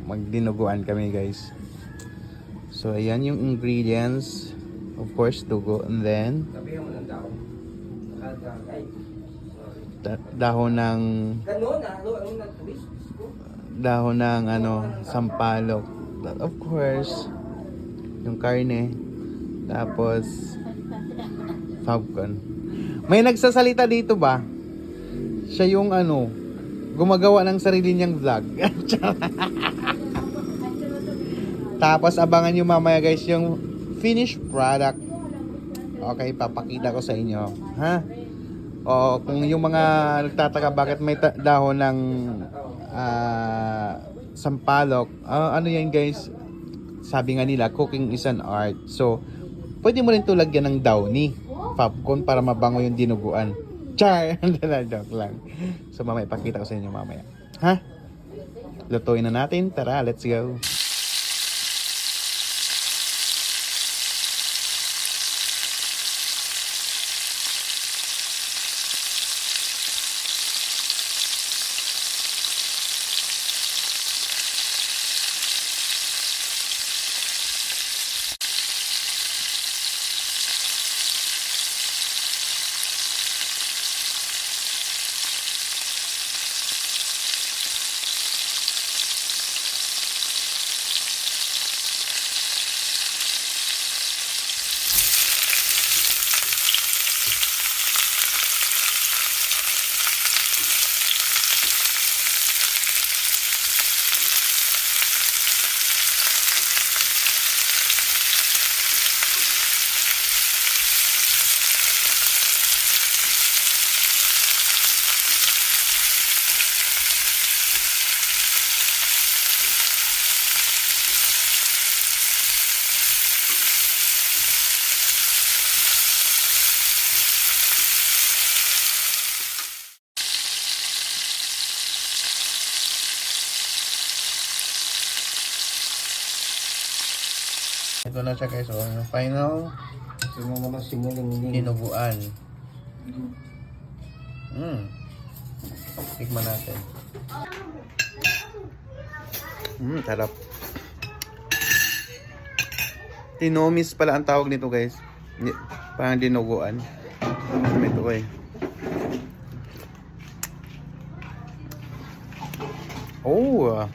magdinuguan kami guys. So ayan yung ingredients. Of course, dugo, and then dahon ng sampalok. Of course, yung karne. Tapos falcon. May nagsasalita dito ba? Siya yung gumagawa ng sarili niyang vlog. Tapos abangan nyo mamaya guys yung finished product. Okay, papakita ko sa inyo. Ha? O kung yung mga nagtataka bakit may dahon ng sampalok. Ano yan guys? Sabi nga nila, cooking is an art. So, pwede mo rin ito lagyan ng downy. Popcorn para mabango yung dinuguan. Char! Joke lang. So, mamaya ipakita ko sa inyo mamaya. Ha? Lutuin na natin. Tara, let's go. Ito na siya guys, yung final dinuguan. Tikman natin. Sarap. Tinomis pala ang tawag nito guys. Parang dinuguan. Ito ko eh. Oh!